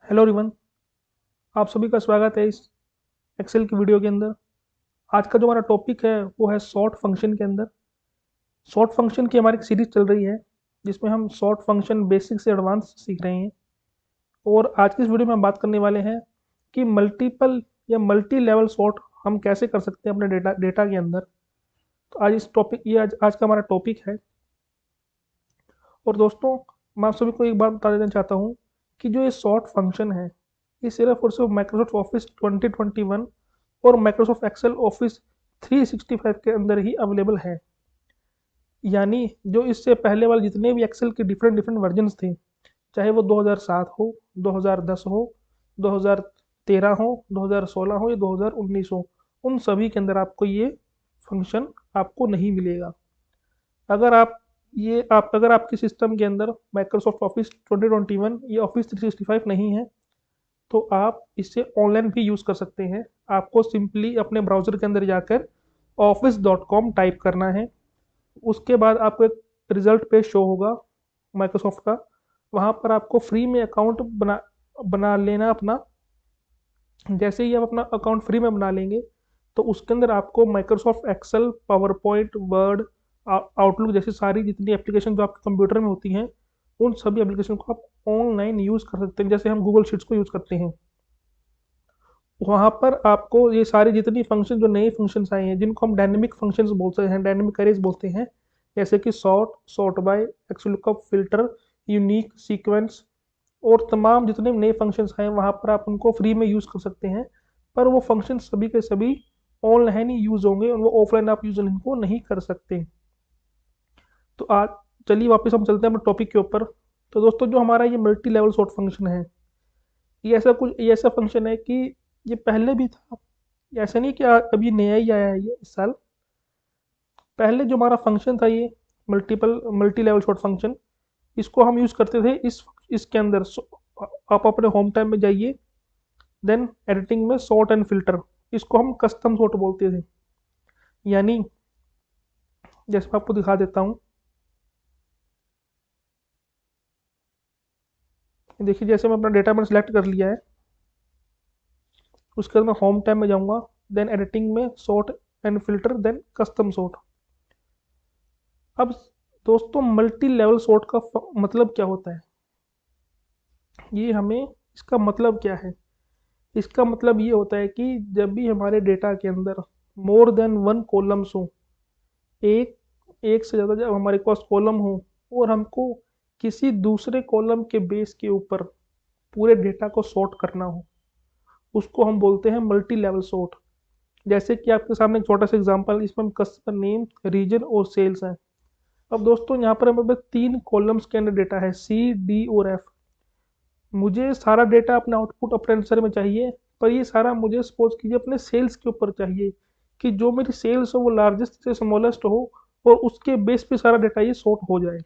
Hello everyone. आप सभी का स्वागत है इस एक्सेल की वीडियो के अंदर। आज का जो हमारा टॉपिक है वो है सॉर्ट फंक्शन के अंदर। सॉर्ट फंक्शन की हमारी एक सीरीज चल रही है जिसमें हम सॉर्ट फंक्शन बेसिक से एडवांस सीख रहे हैं। और आज की इस वीडियो में हम बात करने वाले हैं कि मल्टीपल या मल्टी लेवल सॉर्ट हम कैसे कर सकते हैं अपने डेटा डेटा के अंदर। तो आज इस टॉपिक ये आज का हमारा टॉपिक है। और दोस्तों, मैं आप सभी को एक बात बता देना चाहता हूँ कि जो ये सॉर्ट फंक्शन है ये सिर्फ और सिर्फ माइक्रोसॉफ्ट ऑफिस 2021 और माइक्रोसॉफ्ट एक्सेल ऑफिस 365 के अंदर ही अवेलेबल है। यानी जो इससे पहले वाले जितने भी एक्सेल के डिफरेंट डिफरेंट वर्जन्स थे, चाहे वो 2007 हो, 2010 हो, 2013 हो, 2016 हो या 2019 हो, उन सभी के अंदर आपको ये फंक्शन आपको नहीं मिलेगा। अगर आप आप अगर आपके सिस्टम के अंदर माइक्रोसॉफ्ट ऑफिस 2021 या ऑफिस 365 नहीं है तो आप इसे ऑनलाइन भी यूज़ कर सकते हैं। आपको सिंपली अपने ब्राउज़र के अंदर जाकर office.com टाइप करना है। उसके बाद आपको एक रिजल्ट पेज शो होगा माइक्रोसॉफ्ट का। वहाँ पर आपको फ्री में अकाउंट बना बना लेना अपना। जैसे ही आप अपना अकाउंट फ्री में बना लेंगे तो उसके अंदर आपको Microsoft Excel, PowerPoint, Word, Outlook जैसी सारी जितनी एप्लीकेशन जो आपके कंप्यूटर में होती हैं उन सभी एप्लीकेशन को आप ऑनलाइन यूज़ कर सकते हैं। जैसे हम गूगल शीट्स को यूज़ करते हैं, वहाँ पर आपको ये सारी जितनी फंक्शन जो नए फंक्शंस आए हैं जिनको हम डायनेमिक फंक्शंस बोलते हैं, डायनेमिक अरेज बोलते हैं, जैसे कि sort, sort by, xlookup, filter, unique, sequence और तमाम जितने नए फंक्शंस आए हैं वहाँ पर आप उनको फ्री में यूज़ कर सकते हैं। पर वो फंक्शन सभी के सभी ऑनलाइन ही यूज़ होंगे और वो ऑफलाइन आप यूज़ इनको नहीं कर सकते। तो आज चलिए वापस हम चलते हैं अपने टॉपिक के ऊपर। तो दोस्तों, जो हमारा ये मल्टी लेवल सॉर्ट फंक्शन है, ये ऐसा फंक्शन है कि ये पहले भी था। ऐसा नहीं कि अभी नया ही आया है ये इस साल। पहले जो हमारा फंक्शन था ये मल्टी लेवल सॉर्ट फंक्शन, इसको हम यूज़ करते थे इसके अंदर। आप अपने होम टाइम में जाइए, देन एडिटिंग में सॉर्ट एंड फिल्टर, इसको हम कस्टम सॉर्ट बोलते थे। यानी जैसे मैं आपको दिखा देता हूँ। देखिए, जैसे मैं अपना डेटा मैंने सेलेक्ट कर लिया है, उसके बाद मैं होम टाइम में जाऊँगा, देन एडिटिंग में sort and filter, then custom sort. अब दोस्तों, मल्टी लेवल सॉर्ट का मतलब क्या होता है, ये हमें इसका मतलब क्या है। इसका मतलब ये होता है कि जब भी हमारे डेटा के अंदर मोर देन वन कॉलम्स हो, एक एक से ज़्यादा जब हमारे पास कॉलम हो और हमको किसी दूसरे कॉलम के बेस के ऊपर पूरे डेटा को सॉर्ट करना हो, उसको हम बोलते हैं मल्टी लेवल सॉर्ट। जैसे कि आपके सामने एक छोटा सा एग्जांपल, इसमें कस्टमर नेम, रीजन और सेल्स है। अब दोस्तों, यहाँ पर हमें तीन कॉलम्स के अंदर डेटा है, सी, डी और एफ। मुझे सारा डेटा अपने आउटपुट अपने आंसर में चाहिए, पर ये सारा मुझे सपोज कीजिए अपने सेल्स के ऊपर चाहिए कि जो मेरी सेल्स हो वो लार्जेस्ट से स्मॉलेस्ट हो और उसके बेस पे सारा डेटा ये सॉर्ट हो जाए।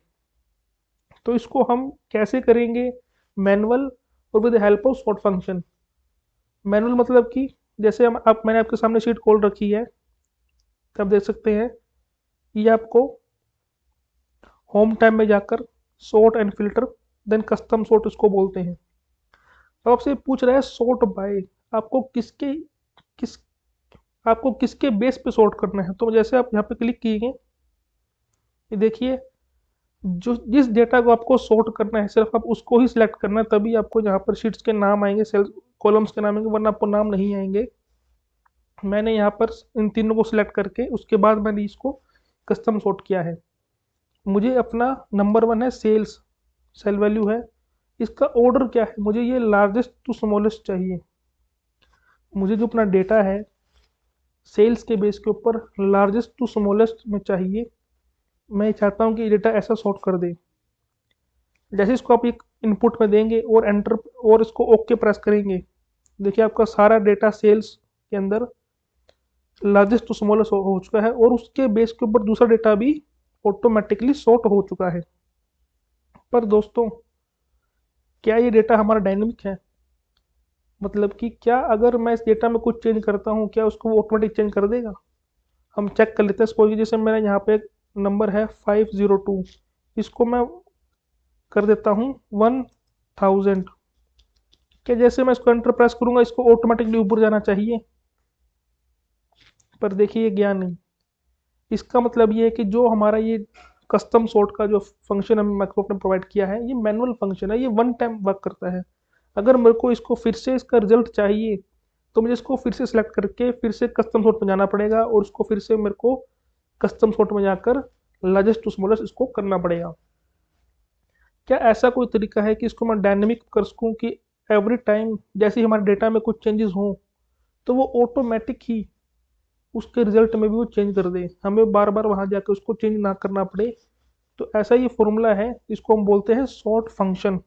तो इसको हम कैसे करेंगे? मैनुअल और with help of sort function. Manual मतलब कि जैसे हम आप मैंने आपके सामने शीट खोल रखी है, तो आप देख सकते हैं ये आपको होम टाइम में जाकर sort and filter, then custom sort इसको बोलते हैं। अब आपसे पूछ रहा है सॉर्ट बाय, आपको किसके किस आपको किसके बेस पे सॉर्ट करना है। तो जैसे आप यहाँ पे क्लिक कीजिए, ये देखिए जो जिस डेटा को आपको सॉर्ट करना है सिर्फ आप उसको ही सिलेक्ट करना है, तभी आपको यहाँ पर शीट्स के नाम आएंगे, सेल्स कॉलम्स के नाम आएंगे, वरना आपको नाम नहीं आएंगे। मैंने यहाँ पर इन तीनों को सिलेक्ट करके उसके बाद मैंने इसको कस्टम सॉर्ट किया है। मुझे अपना नंबर वन है सेल्स, सेल वैल्यू है। इसका ऑर्डर क्या है, मुझे ये लार्जेस्ट टू स्मॉलेस्ट चाहिए। मुझे जो अपना डेटा है सेल्स के बेस के ऊपर लार्जेस्ट टू स्मॉलेस्ट में चाहिए। मैं चाहता हूँ कि ये डेटा ऐसा सॉर्ट कर दे। जैसे इसको आप एक इनपुट में देंगे और एंटर और इसको ओके प्रेस करेंगे, देखिए आपका सारा डेटा सेल्स के अंदर लार्जेस्ट टू स्मॉलेस्ट हो चुका है और उसके बेस के ऊपर दूसरा डेटा भी ऑटोमेटिकली सॉर्ट हो चुका है। पर दोस्तों, क्या ये डेटा हमारा डायनेमिक है? मतलब कि क्या अगर मैं इस डेटा में कुछ चेंज करता हूँ, क्या उसको वो ऑटोमेटिक चेंज कर देगा? हम चेक कर लेते हैं। सपोज जैसे मेरा यहाँ पे एक नंबर है 502, इसको मैं कर देता हूँ 1000। कि जैसे मैं इसको एंटर प्रेस करूंगा इसको ऑटोमेटिकली ऊपर जाना चाहिए, पर देखिए ये गया नहीं। इसका मतलब ये है कि जो हमारा ये कस्टम सॉर्ट का जो फंक्शन हमें माइक्रोसॉफ्ट ने प्रोवाइड किया है, ये मैनुअल फंक्शन है, ये वन टाइम वर्क करता है। अगर मेरे को इसको फिर से इसका रिजल्ट चाहिए तो मुझे इसको फिर से सिलेक्ट करके फिर से कस्टम सॉर्ट में जाना पड़ेगा और उसको फिर से मेरे को कस्टम सॉर्ट में जाकर लार्जेस्ट टू स्मॉलेस्ट इसको करना पड़ेगा। क्या ऐसा कोई तरीका है कि इसको मैं डायनेमिक कर सकूं कि एवरी टाइम जैसे ही हमारे डेटा में कुछ चेंजेस हों तो वो ऑटोमेटिक ही उसके रिजल्ट में भी वो चेंज कर दे, हमें बार बार वहां जाकर उसको चेंज ना करना पड़े। तो ऐसा ये फॉर्मूला है, इसको हम बोलते हैं सॉर्ट फंक्शन।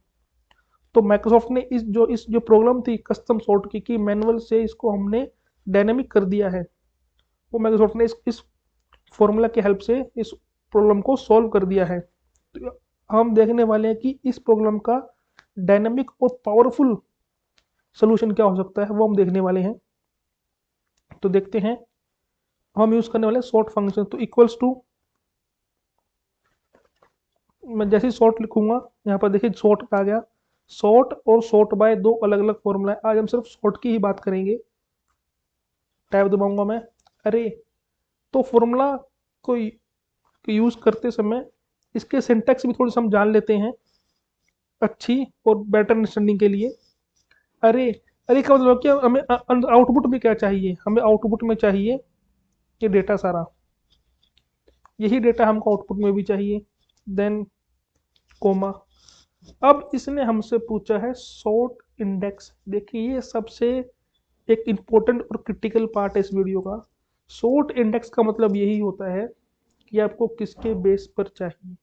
तो माइक्रोसॉफ्ट ने इस जो प्रॉब्लम थी कस्टम सॉर्ट की कि मैनुअल से इसको हमने डायनेमिक कर दिया है, वो माइक्रोसॉफ्ट ने इस फॉर्मूला की हेल्प से इस प्रॉब्लम को सॉल्व कर दिया है। तो हम देखने वाले हैं कि इस प्रॉब्लम का डायनेमिक और पावरफुल सोल्यूशन क्या हो सकता है, वो हम देखने वाले हैं। तो देखते हैं, हम यूज करने वाले सॉर्ट फंक्शन। तो इक्वल्स टू, मैं जैसे ही सॉर्ट लिखूंगा यहाँ पर देखिए सॉर्ट आ गया। सॉर्ट और सॉर्ट बाय दो अलग अलग फॉर्मूला है, आज हम सिर्फ सॉर्ट की ही बात करेंगे। टैब दबाऊंगा मैं, अरे तो फॉर्मूला को यूज करते समय इसके सिंटैक्स भी थोड़ी सा हम जान लेते हैं अच्छी और बेटर अंडरस्टैंडिंग के लिए। अरे, अरे का मतलब क्या, हमें आउटपुट में क्या चाहिए, हमें आउटपुट में चाहिए ये डेटा सारा, यही डेटा हमको आउटपुट में भी चाहिए। देन कोमा, अब इसने हमसे पूछा है सॉर्ट इंडेक्स। देखिए ये सबसे एक इम्पोर्टेंट और क्रिटिकल पार्ट है इस वीडियो का। सॉर्ट इंडेक्स का मतलब यही होता है कि आपको किसके बेस पर चाहिए,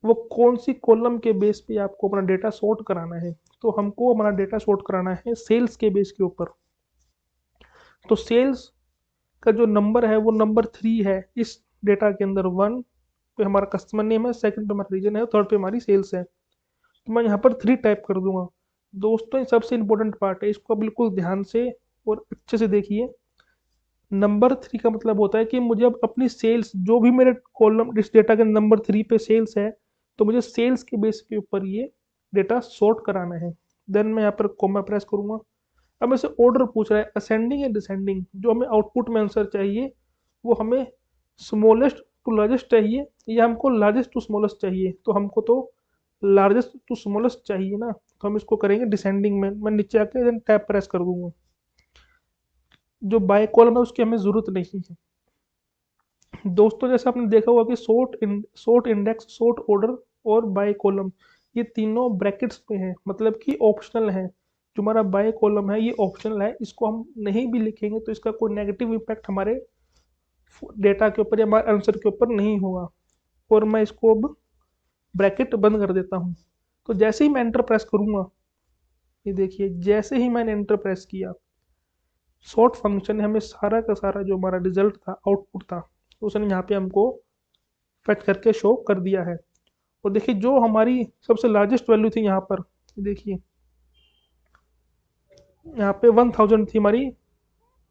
वो कौन सी कॉलम के बेस पे आपको अपना डेटा सॉर्ट कराना है। तो हमको हमारा डेटा सॉर्ट कराना है सेल्स के बेस के ऊपर। तो सेल्स का जो नंबर है वो नंबर 3 है इस डेटा के अंदर। 1 पे हमारा कस्टमर नेम है, सेकंड पे हमारा रीजन है, थर्ड पे हमारी सेल्स है। तो मैं यहाँ पर 3 टाइप कर दूंगा। दोस्तों ये सबसे इंपॉर्टेंट पार्ट है, इसको बिल्कुल ध्यान से और अच्छे से देखिए। नंबर 3 का मतलब होता है कि मुझे अब अपनी सेल्स, जो भी मेरे कॉलम इस डेटा के नंबर 3 पे सेल्स है, तो मुझे सेल्स के बेस के ऊपर ये डेटा सॉर्ट कराना है। देन मैं यहाँ पर कॉमा प्रेस करूंगा। अब मेरे से ऑर्डर पूछ रहा है असेंडिंग या डिसेंडिंग। जो हमें आउटपुट में आंसर चाहिए वो हमें स्मॉलेस्ट टू लार्जेस्ट चाहिए या हमको लार्जेस्ट टू स्मॉलेस्ट चाहिए। तो हमको तो लार्जेस्ट टू स्मॉलेस्ट चाहिए ना, तो हम इसको करेंगे डिसेंडिंग में। मैं नीचे आके देन टैब प्रेस कर दूंगा। जो बाय कॉलम है उसकी हमें जरूरत नहीं है। दोस्तों जैसे आपने देखा होगा कि सॉर्ट इंडेक्स, सॉर्ट ऑर्डर और बाय कॉलम, ये तीनों ब्रैकेट्स में है, मतलब कि ऑप्शनल है। जो हमारा बाय कॉलम है ये ऑप्शनल है, इसको हम नहीं भी लिखेंगे तो इसका कोई नेगेटिव इम्पैक्ट हमारे डेटा के ऊपर या हमारे आंसर के ऊपर नहीं होगा। और मैं इसको अब ब्रैकेट बंद कर देता हूँ। तो जैसे ही मैं एंटर प्रेस करूंगा, ये देखिए जैसे ही मैंने एंटर प्रेस किया, सॉर्ट फंक्शन ने हमें सारा का सारा जो हमारा रिजल्ट था, आउटपुट था, उसने यहाँ पे हमको फेच करके शो कर दिया है। और देखिए जो हमारी सबसे लार्जेस्ट वैल्यू थी यहाँ पर, देखिए यहाँ पे 1000 थी हमारी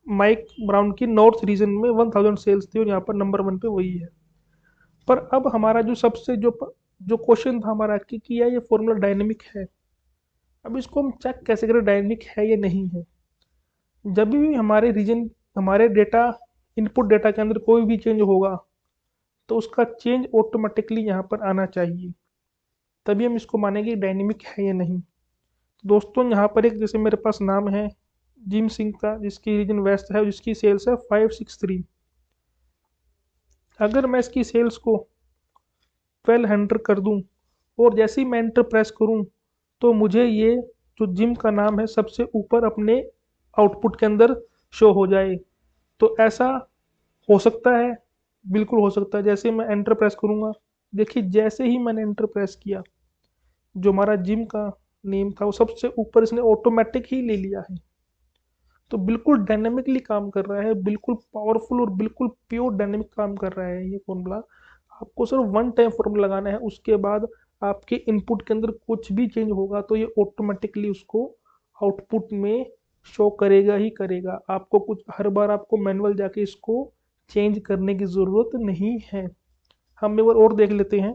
माइक ब्राउन की नॉर्थ रीजन में 1000 सेल्स थी और यहाँ पर नंबर 1 पे वही है। पर अब हमारा जो सबसे जो क्वेश्चन था हमारा कि क्या ये फॉर्मूला डायनेमिक है। अब इसको हम चेक कैसे करें डायनेमिक है या नहीं है। जब भी हमारे रीजन, हमारे डेटा, इनपुट डेटा के अंदर कोई भी चेंज होगा तो उसका चेंज ऑटोमेटिकली यहाँ पर आना चाहिए, तभी हम इसको मानेंगे डायनेमिक है या नहीं। दोस्तों यहाँ पर एक जैसे मेरे पास नाम है जिम सिंह का, जिसकी रीजन वेस्ट है, जिसकी सेल्स है 563। अगर मैं इसकी सेल्स को 1200 कर दूं और जैसे ही मैं एंटर प्रेस करूं तो मुझे ये जो जिम का नाम है सबसे ऊपर अपने आउटपुट के अंदर शो हो जाए। तो ऐसा हो सकता है, बिल्कुल हो सकता है। जैसे ही मैं एंटर प्रेस करूंगा, देखिए जैसे ही मैंने एंटर प्रेस किया, जो हमारा जिम का नेम था वो सबसे ऊपर इसने ऑटोमेटिक ही ले लिया है। तो बिल्कुल डायनेमिकली काम कर रहा है, बिल्कुल पावरफुल और बिल्कुल प्योर डायनेमिक काम कर रहा है ये फॉर्मूला। आपको सिर्फ वन टाइम फॉर्मूला लगाना है, उसके बाद आपके इनपुट के अंदर कुछ भी चेंज होगा तो ये ऑटोमेटिकली उसको आउटपुट में शो करेगा ही करेगा। आपको कुछ हर बार आपको मैनुअल जाके इसको चेंज करने की ज़रूरत नहीं है। हम एक बार और देख लेते हैं।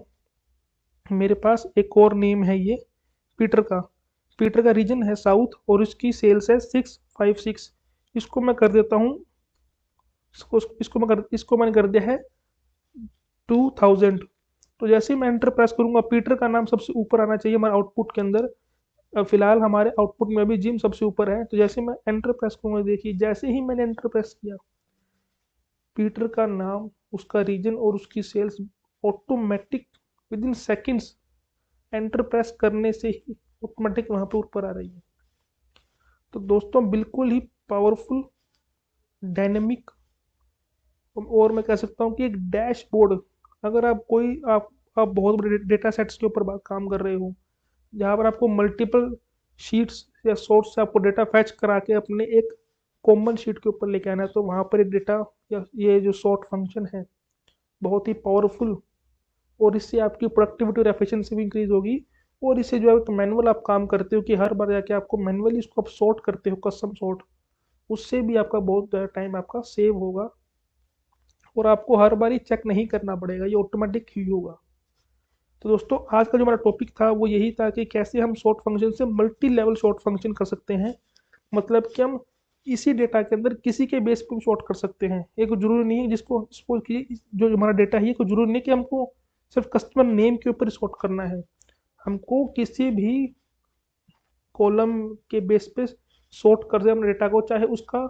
मेरे पास एक और नेम है ये पीटर का। पीटर का रीजन है साउथ और इसकी सेल्स है 656। इसको मैं कर देता हूँ, इसको मैंने कर दिया है 2000। तो जैसे ही मैं एंटर प्रेस करूंगा पीटर का नाम सबसे ऊपर आना चाहिए हमारे आउटपुट के अंदर। फिलहाल हमारे आउटपुट में अभी जिम सबसे ऊपर है। तो जैसे मैं एंटर प्रेस करूंगा, देखिए जैसे ही मैंने एंटर प्रेस किया, पीटर का नाम, उसका रीजन और उसकी cells automatic within seconds enter press करने से ही ऑटोमेटिक वहां पर ऊपर आ रही है। तो दोस्तों बिल्कुल ही पावरफुल, डायनेमिक, और मैं कह सकता हूँ कि एक डैशबोर्ड। अगर आप बहुत बड़े डेटा सेट्स के ऊपर काम कर रहे हो, जहाँ पर आपको मल्टीपल शीट्स या सोर्स से आपको डेटा फैच करा के अपने एक कॉमन शीट के ऊपर लेके आना है, तो वहाँ पर एक डेटा या ये जो सॉर्ट फंक्शन है बहुत ही पावरफुल, और इससे आपकी प्रोडक्टिविटी और एफिशिएंसी भी इंक्रीज होगी। और इससे जो है तो मैनुअल आप काम करते हो कि हर बार जाके आपको मैनुअली इसको आप सॉर्ट करते हो, कस्टम सॉर्ट, उससे भी आपका बहुत टाइम आपका सेव होगा और आपको हर बार ही चेक नहीं करना पड़ेगा, ये ऑटोमेटिक ही होगा। तो दोस्तों आज का जो हमारा टॉपिक था वो यही था कि कैसे हम सॉर्ट फंक्शन से मल्टी लेवल सॉर्ट फंक्शन कर सकते हैं। मतलब कि हम इसी डेटा के अंदर किसी के बेस पे भी सॉर्ट कर सकते हैं। एक जरूरी नहीं है जिसको सपोज कि जो हमारा डेटा है, कोई जरूरी नहीं कि हमको सिर्फ कस्टमर नेम के ऊपर सॉर्ट करना है। हमको किसी भी कॉलम के बेस पे सॉर्ट कर दे अपने डेटा को, चाहे उसका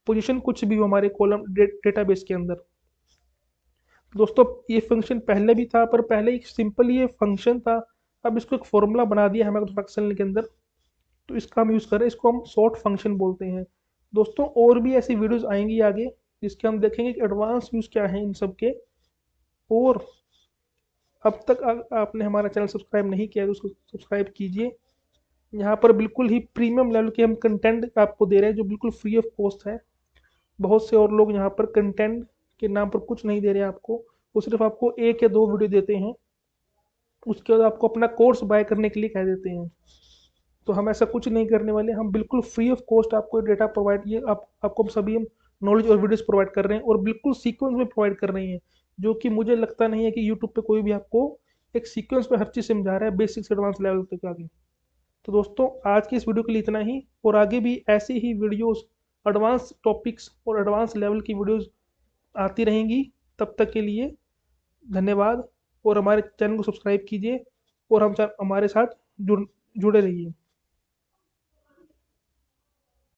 पोजीशन कुछ भी हो हमारे कॉलम डेटाबेस के अंदर। दोस्तों ये फंक्शन पहले भी था, पर पहले एक सिंपल ये फंक्शन था। अब इसको एक फॉर्मूला बना दिया है हमारे फंक्शन के अंदर, तो इसका हम यूज़ कर रहे हैं, इसको हम सॉर्ट फंक्शन बोलते हैं। दोस्तों और भी ऐसी वीडियोस आएंगी आगे जिसके हम देखेंगे कि एडवांस यूज़ क्या है इन सब के। और अब तक आपने हमारा चैनल सब्सक्राइब नहीं किया तो उसको सब्सक्राइब कीजिए। यहाँ पर बिल्कुल ही प्रीमियम लेवल के हम कंटेंट आपको दे रहे हैं जो बिल्कुल फ्री ऑफ कॉस्ट है। बहुत से और लोग यहाँ पर कंटेंट के नाम पर कुछ नहीं दे रहे हैं आपको, वो सिर्फ आपको एक या दो वीडियो देते हैं, उसके बाद आपको अपना कोर्स बाय करने के लिए कह देते हैं। तो हम ऐसा कुछ नहीं करने वाले, हम बिल्कुल फ्री ऑफ कॉस्ट आपको डेटा प्रोवाइड, ये आपको सभी हम नॉलेज और वीडियोस प्रोवाइड कर रहे हैं और बिल्कुल सीक्वेंस में प्रोवाइड कर रहे हैं, जो कि मुझे लगता नहीं है कि यूट्यूब पे कोई भी आपको एक सीक्वेंस में हर चीज़ समझा रहा है बेसिक से एडवांस लेवल तक आगे। तो दोस्तों आज की इस वीडियो के लिए इतना ही, और आगे भी ऐसे ही वीडियोस, एडवांस टॉपिक्स और एडवांस लेवल की वीडियोस आती रहेंगी। तब तक के लिए धन्यवाद, और हमारे चैनल को सब्सक्राइब कीजिए और हमारे साथ जुड़े रहिए।